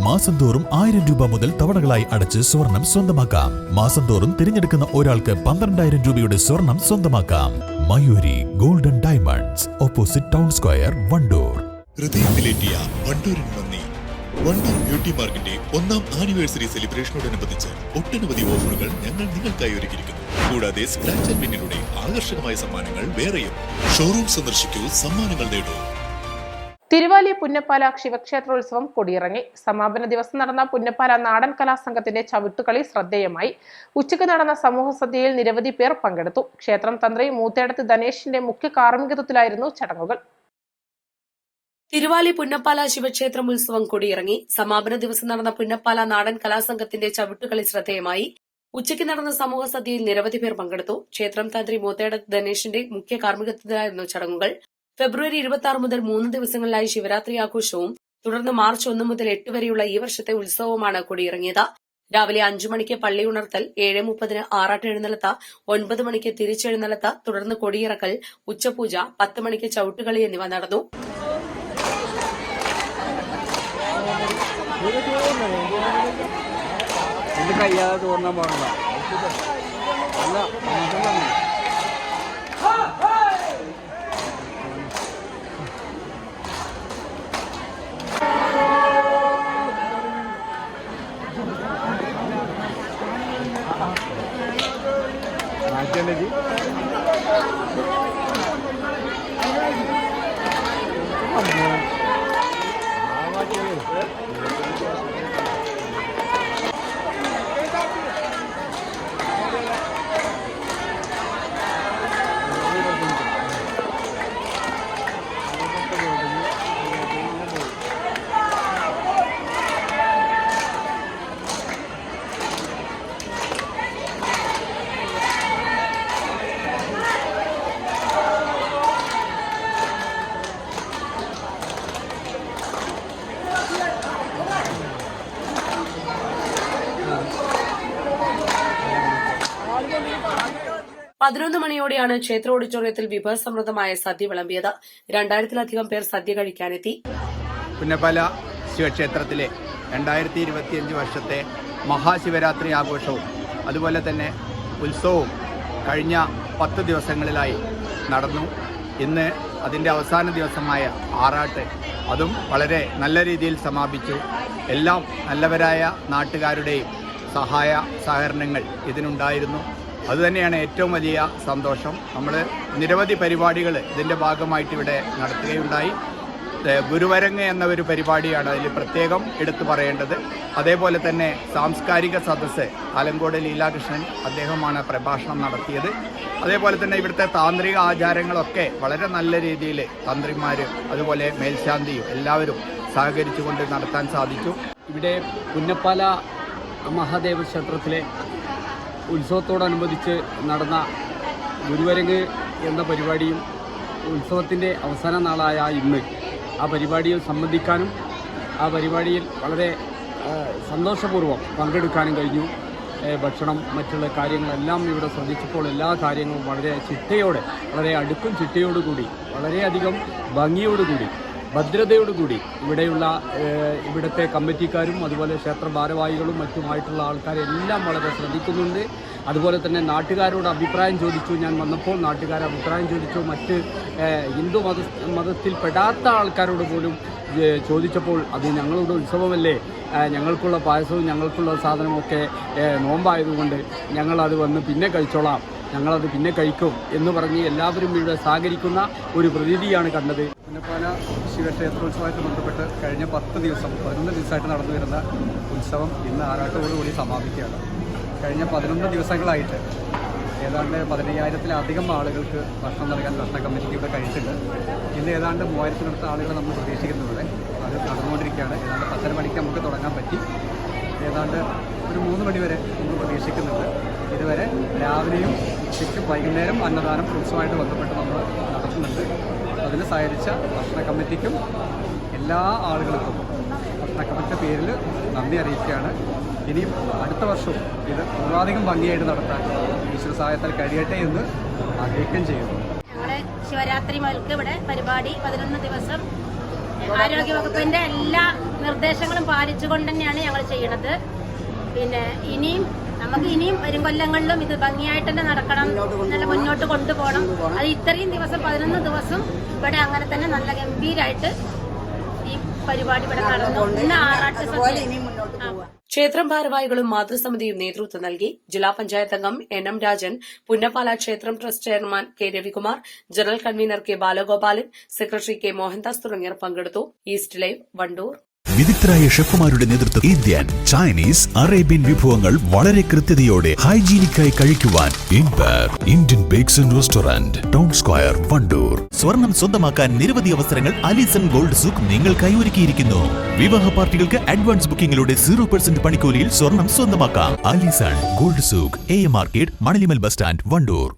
മാസം തോറും 1000 രൂപ മുതൽ തവണകളായി അടച്ച് സ്വർണം സ്വന്തമാക്കാം. മാസം തോറും തിരഞ്ഞെടുക്കുന്ന ഒരാൾക്ക് 12,000 രൂപയുടെ സ്വർണം സ്വന്തമാക്കാം. Mayuri golden diamonds, opposite town square, Wandoor. ഹൃദയത്തിലേറ്റിയ വണ്ടൂരിന് നന്ദി. വണ്ടൂർ ബ്യൂട്ടി പാർക്കിന്റെ 1ാം ആനിവേഴ്സറി സെലിബ്രേഷനോടനുബന്ധിച്ച് ഒട്ടനവധി ഓഫറുകൾ ഞങ്ങൾ നിങ്ങൾക്കായി ഒരുക്കിയിരിക്കുന്നു. കൂടാതെ സ്ക്രാച്ച് ആൻഡ് വിന്നിലൂടെ ആകർഷകമായ സമ്മാനങ്ങൾ വേറെയും. ഷോറൂം സന്ദർശിക്കൂ, സമ്മാനങ്ങൾ നേടൂ. തിരുവാലി പുന്നപ്പാല ശിവക്ഷേത്രോത്സവം കൊടിയിറങ്ങി. സമാപന ദിവസം നടന്ന പുന്നപ്പാല നാടൻ കലാസംഘത്തിന്റെ ചവിട്ടുകളി ശ്രദ്ധേയമായി. ഉച്ചയ്ക്ക് നടന്ന സമൂഹ സദ്യയിൽ നിരവധി പേർ പങ്കെടുത്തു. ക്ഷേത്രം തന്ത്രി മൂത്തേടത്ത് ധനേഷിന്റെ മുഖ്യ കാർമ്മികത്വത്തിലായിരുന്നു ചടങ്ങുകൾ. തിരുവാലി പുന്നപ്പാല ശിവക്ഷേത്രം ഉത്സവം കൊടിയിറങ്ങി. സമാപന ദിവസം നടന്ന പുന്നപ്പാല നാടൻ കലാസംഘത്തിന്റെ ചവിട്ടുകളി ശ്രദ്ധേയമായി. ഉച്ചയ്ക്ക് നടന്ന സമൂഹ സദ്യയിൽ നിരവധി പേർ പങ്കെടുത്തു. ക്ഷേത്രം തന്ത്രി മൂത്തേടത്ത് ധനേഷിന്റെ മുഖ്യ കാർമ്മികത്വത്തിലായിരുന്നു ചടങ്ങുകൾ. ഫെബ്രുവരി 26 മുതൽ 3 ദിവസങ്ങളിലായി ശിവരാത്രി ആഘോഷവും തുടർന്ന് മാർച്ച് 1 മുതൽ 8 വരെയുള്ള ഈ വർഷത്തെ ഉത്സവവുമാണ് കൊടിയിറങ്ങിയത്. രാവിലെ 5 മണിക്ക് പള്ളി ഉണർത്തൽ, 7:30 ആറാട്ട് എഴുന്നള്ളത്ത്, 9 മണിക്ക് തിരിച്ചെഴുന്നള്ളത്ത്, തുടർന്ന് കൊടിയിറക്കൽ, ഉച്ചപൂജ, 10 മണിക്ക് ചവിട്ടുകളി എന്നിവ നടന്നു. പതിനൊന്ന് മണിയോടെയാണ് ക്ഷേത്ര ഓഡിറ്റോറിയത്തിൽ വിഭവസമൃദ്ധമായ സദ്യ വിളമ്പിയത്. 2000-ലധികം പേർ സദ്യ കഴിക്കാനെത്തി. പുന്നപ്പാല ശിവക്ഷേത്രത്തിലെ 2025 വർഷത്തെ മഹാശിവരാത്രി ആഘോഷവും അതുപോലെ തന്നെ ഉത്സവവും കഴിഞ്ഞ 10 ദിവസങ്ങളിലായി നടന്നു. ഇന്ന് അതിൻ്റെ അവസാന ദിവസമായ ആറാട്ട് അതും വളരെ നല്ല രീതിയിൽ സമാപിച്ചു. എല്ലാം നല്ലവരായ നാട്ടുകാരുടെയും സഹായ സഹകരണങ്ങൾ ഇതിനുണ്ടായിരുന്നു. അതുതന്നെയാണ് ഏറ്റവും വലിയ സന്തോഷം. നമ്മൾ നിരവധി പരിപാടികൾ ഇതിൻ്റെ ഭാഗമായിട്ട് ഇവിടെ നടത്തുകയുണ്ടായി. ഗുരുവരങ്ങ് എന്ന ഒരു പരിപാടിയാണ് അതിൽ പ്രത്യേകം എടുത്തു പറയേണ്ടത്. അതേപോലെ തന്നെ സാംസ്കാരിക സദസ്സ് ആലങ്കോട് ലീലാകൃഷ്ണൻ അദ്ദേഹമാണ് പ്രഭാഷണം നടത്തിയത്. അതേപോലെ തന്നെ ഇവിടുത്തെ താന്ത്രിക ആചാരങ്ങളൊക്കെ വളരെ നല്ല രീതിയിൽ തന്ത്രിമാർ അതുപോലെ മേൽശാന്തിയും എല്ലാവരും സഹകരിച്ചുകൊണ്ട് നടത്താൻ സാധിച്ചു. ഇവിടെ പുന്നപ്പാല മഹാദേവ ക്ഷേത്രത്തിലെ ഉത്സവത്തോടനുബന്ധിച്ച് നടന്ന ഗുരുവരങ്ങ് എന്ന പരിപാടിയും ഉത്സവത്തിൻ്റെ അവസാന നാളായ ഇന്ന് ആ പരിപാടിയിൽ സംബന്ധിക്കാനും ആ പരിപാടിയിൽ വളരെ സന്തോഷപൂർവ്വം പങ്കെടുക്കാനും കഴിഞ്ഞു. ഭക്ഷണം മറ്റുള്ള കാര്യങ്ങളെല്ലാം ഇവിടെ ശ്രദ്ധിച്ചപ്പോൾ എല്ലാ കാര്യങ്ങളും വളരെ ചിട്ടയോടെ, വളരെ അടുക്കും ചിട്ടയോടുകൂടി, വളരെയധികം ഭംഗിയോടുകൂടി, ഭദ്രതയോടുകൂടി ഇവിടുത്തെ കമ്മിറ്റിക്കാരും അതുപോലെ ക്ഷേത്ര ഭാരവാഹികളും മറ്റുമായിട്ടുള്ള ആൾക്കാരെല്ലാം വളരെ ശ്രദ്ധിക്കുന്നുണ്ട്. അതുപോലെ തന്നെ നാട്ടുകാരോട് അഭിപ്രായം ചോദിച്ചു. ഞാൻ വന്നപ്പോൾ നാട്ടുകാർ അഭിപ്രായം ചോദിച്ചു. മറ്റ് ഹിന്ദു മതത്തിൽപ്പെടാത്ത ആൾക്കാരോട് പോലും ചോദിച്ചപ്പോൾ അത് ഞങ്ങളുടെ ഉത്സവമല്ലേ, ഞങ്ങൾക്കുള്ള പായസവും ഞങ്ങൾക്കുള്ള സാധനമൊക്കെ നോമ്പായതുകൊണ്ട് ഞങ്ങളത് വന്ന് പിന്നെ കഴിച്ചോളാം, ഞങ്ങളത് പിന്നെ കഴിക്കും എന്ന് പറഞ്ഞ് എല്ലാവരും ഇവിടെ സഹകരിക്കുന്ന ഒരു പ്രതീതിയാണ് കണ്ടത്. പുന്നപ്പാല ശിവക്ഷേത്രോത്സവമായിട്ട് ബന്ധപ്പെട്ട് കഴിഞ്ഞ 11 ദിവസമായിട്ട് നടന്നു വരുന്ന ഉത്സവം ഇന്ന് ആറാട്ടോടുകൂടി സമാപിക്കുകയാണ്. കഴിഞ്ഞ 11 ദിവസങ്ങളായിട്ട് ഏതാണ്ട് 15,000-ലധികം ആളുകൾക്ക് ഭക്ഷണം നൽകാൻ ഭക്ഷണ കമ്മിറ്റിക്ക് ഇവിടെ കഴിഞ്ഞിട്ടുണ്ട്. ഇന്ന് ഏതാണ്ട് 3000-നടുത്ത ആളുകൾ നമ്മൾ പ്രതീക്ഷിക്കുന്നുണ്ട്. അത് നടന്നുകൊണ്ടിരിക്കുകയാണ്. ഏതാണ്ട് 10:30 മണിക്ക് നമുക്ക് തുടങ്ങാൻ പറ്റി. ഏതാണ്ട് ഒരു 3 മണി വരെ നമ്മൾ പ്രതീക്ഷിക്കുന്നുണ്ട്. ഇതുവരെ രാവിലെയും ഉച്ചയ്ക്കും വൈകുന്നേരം അന്നദാനം ഉത്സവമായിട്ട് ബന്ധപ്പെട്ട് നമ്മൾ നടത്തുന്നുണ്ട്. അതിന് സഹകരിച്ച ഭക്ഷണ കമ്മിറ്റിക്കും എല്ലാ ആളുകൾക്കും ഭക്ഷണ കമ്മിറ്റിയുടെ പേരിൽ നന്ദി അറിയിക്കുകയാണ്. ഇനിയും അടുത്ത വർഷവും ഇത് പൂർവാധികം ഭംഗിയായിട്ട് നടത്താൻ ഈശ്വര സഹായത്താൽ കഴിയട്ടെ എന്ന് ആഗ്രഹിക്കുകയും ചെയ്യുന്നു. ഞങ്ങളുടെ ശിവരാത്രി മുതൽക്ക് ഇവിടെ പരിപാടി 11 ദിവസം ആരോഗ്യവകുപ്പിന്റെ എല്ലാ നിർദ്ദേശങ്ങളും പാലിച്ചുകൊണ്ട് തന്നെയാണ് ഞങ്ങൾ ചെയ്യണത്. പിന്നെ ഇനിയും വരും കൊല്ലങ്ങളിലും ഇത് ഭംഗിയായിട്ട് തന്നെ നടക്കണം, നല്ല മുന്നോട്ട് കൊണ്ടുപോകണം. അത് ഇത്രയും ദിവസം 11 ദിവസം ഇവിടെ അങ്ങനെ തന്നെ നല്ല ഗംഭീരമായിട്ട് ഈ പരിപാടി ഇവിടെ നടന്നു. ഇന്ന് ആറാട്ട് സദ്യ. ക്ഷേത്രം ഭാരവാഹികളും മാതൃസമിതിയും നേതൃത്വം നൽകി. ജില്ലാ പഞ്ചായത്ത് അംഗം NM രാജൻ, പുന്നപ്പാല ക്ഷേത്രം trust chairman K Ravikumar, general convener K Balagopalan, secretary K Mohandas തുടങ്ങിയവർ പങ്കെടുത്തു. East live, Wandoor. വിദഗ്ധരായ ഷെഫുമാരുടെ നേതൃത്വം ഇന്ത്യൻ, ചൈനീസ്, അറേബ്യൻ വിഭവങ്ങൾ വളരെ കൃത്യതയോടെ ഹൈജീനിക്കായി കഴിക്കുവാൻ Indian bakes and restaurant, town square, Wandoor. സ്വർണം സ്വന്തമാക്കാൻ നിരവധി അവസരങ്ങൾ അലിസൺ ഗോൾഡ് സൂക്ക് നിങ്ങൾക്കായി ഒരുക്കിയിരിക്കുന്നു. വിവാഹ പാർട്ടികൾക്ക് അഡ്വാൻസ് ബുക്കിംഗിലൂടെ 0% പണിക്കൂലിയിൽ സ്വർണം സ്വന്തമാക്കാം. Alison gold souk, AM market, Manalimal bus stand, Wandoor.